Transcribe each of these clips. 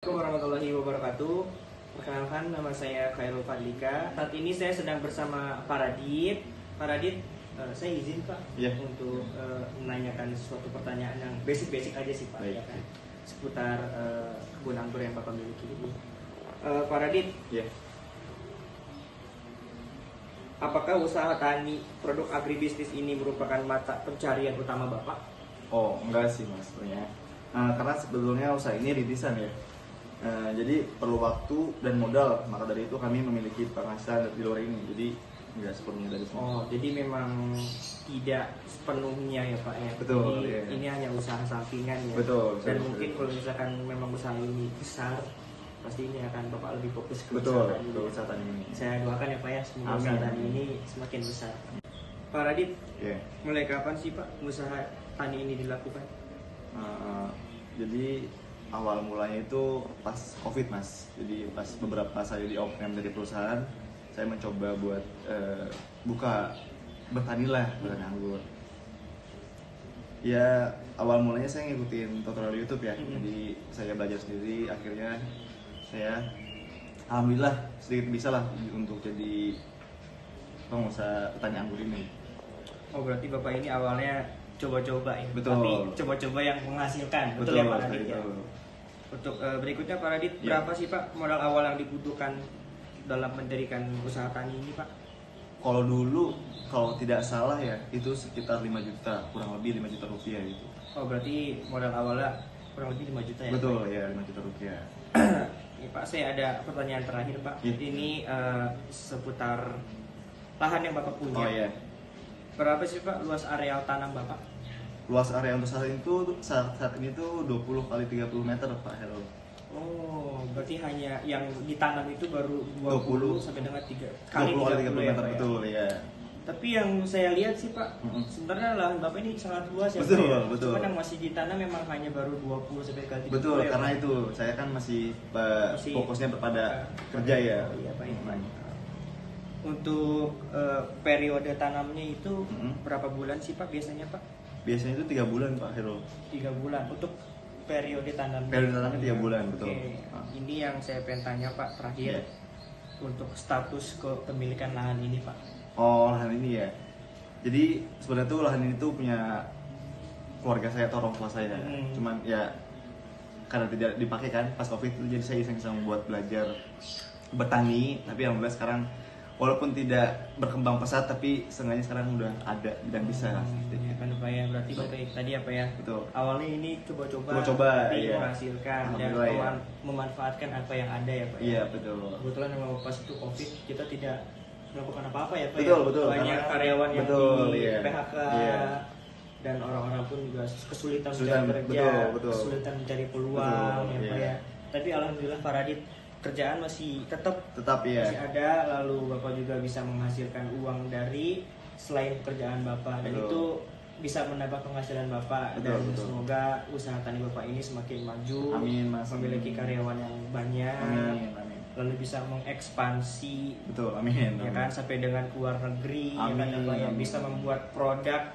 Warahmatullahi wabarakatuh. Perkenalkan, nama saya Khairul Fadlika. Saat ini saya sedang bersama Pak Radit. Pak Radit, saya izin Pak untuk menanyakan suatu pertanyaan yang basic aja sih Pak, ya kan? Seputar kebun anggur yang Bapak miliki ini. Pak Radit, apakah usaha tani produk agribisnis ini merupakan mata pencarian utama Bapak? Oh, enggak sih mas, sebenarnya. Karena sebetulnya usaha ini rintisan ya. Jadi perlu waktu dan modal, maka dari itu kami memiliki penghasilan di luar ini. Jadi enggak sepenuhnya dari sini. Oh, jadi memang tidak sepenuhnya ya Pak ya. Betul. Jadi ini hanya usaha sampingan ya. Betul. Dan mungkin kalau misalkan memang usaha ini besar, pasti ini akan Bapak lebih fokus ke usaha tani ini. Saya doakan ya Pak ya, semoga usaha tani ini semakin besar. Pak Radit, mulai kapan sih Pak usaha tani ini dilakukan? Jadi awal mulanya itu pas COVID mas. Jadi pas beberapa saya di off-cam dari perusahaan, saya mencoba buat buka bertani anggur. Ya awal mulanya saya ngikutin tutorial YouTube ya. Jadi saya belajar sendiri, akhirnya saya alhamdulillah sedikit bisa lah untuk jadi pengusaha petani anggur ini. Oh, berarti Bapak ini awalnya coba-coba ya? Betul. Tapi coba-coba yang menghasilkan, betul ya Pak Radit ya? Untuk berikutnya Pak Radit, berapa sih Pak modal awal yang dibutuhkan dalam mendirikan usaha tani ini Pak? Kalau dulu, kalau tidak salah ya, itu sekitar 5 juta, kurang lebih 5 juta rupiah gitu. Oh, berarti modal awalnya kurang lebih 5 juta ya? Betul, ya 5 juta rupiah. Ya, Pak, saya ada pertanyaan terakhir Pak. Ini seputar lahan yang Bapak punya. Oh iya. Berapa sih Pak luas areal tanam Bapak? Luas area untuk saat ini tuh 20 kali 30 meter Pak Hero. Oh, berarti hanya yang ditanam itu baru 20 sampai dengan 3 kali 30 meter ya, betul ya. Tapi yang saya lihat sih Pak, sebenarnya lahan Bapak ini sangat luas ya. Betul. Cuman yang masih ditanam memang hanya baru 20 sampai kali 30. Betul, karena itu saya kan masih fokusnya pada kerja ya. Iya, Pak. Untuk periode tanamnya itu berapa bulan sih Pak biasanya Pak? Biasanya itu 3 bulan Pak Hero. 3 bulan untuk periode tanamnya. Periode tanamnya 3 bulan betul. Ini yang saya pengen tanya Pak terakhir, untuk status kepemilikan lahan ini Pak. Oh, lahan ini ya. Jadi sebenarnya tuh lahan ini tuh punya keluarga saya atau orang tua saya. Cuman ya karena tidak dipakai kan pas COVID itu, jadi saya iseng-iseng buat belajar bertani. Tapi alhamdulillah sekarang walaupun tidak berkembang pesat, tapi seenggaknya sekarang udah ada dan bisa. Ya kan Pak ya, berarti Bapak tadi apa ya? Betul. Awalnya ini coba-coba iya. menghasilkan dan memanfaatkan apa yang ada ya Pak. Iya betul. Kebetulan memang pas itu COVID kita tidak melakukan apa-apa ya Pak. Betul. Banyak karyawan yang di PHK. Dan orang-orang pun juga kesulitan mencari kerja, kesulitan mencari peluang ya Pak ya. Tapi alhamdulillah Pak Radit, kerjaan masih tetap masih ada, lalu Bapak juga bisa menghasilkan uang dari selain pekerjaan Bapak, dan itu bisa menambah penghasilan Bapak. Dan semoga usaha tani Bapak ini semakin maju, memiliki karyawan yang banyak, lalu bisa mengekspansi, ya kan, sampai dengan keluar negeri, ya kan Bapak, yang bisa membuat produk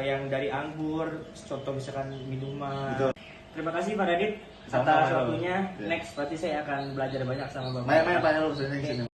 yang dari anggur, contoh misalkan minuman. Terima kasih Pak Radit atas waktunya. Next, berarti saya akan belajar banyak sama Bapak. Main Pak Hero.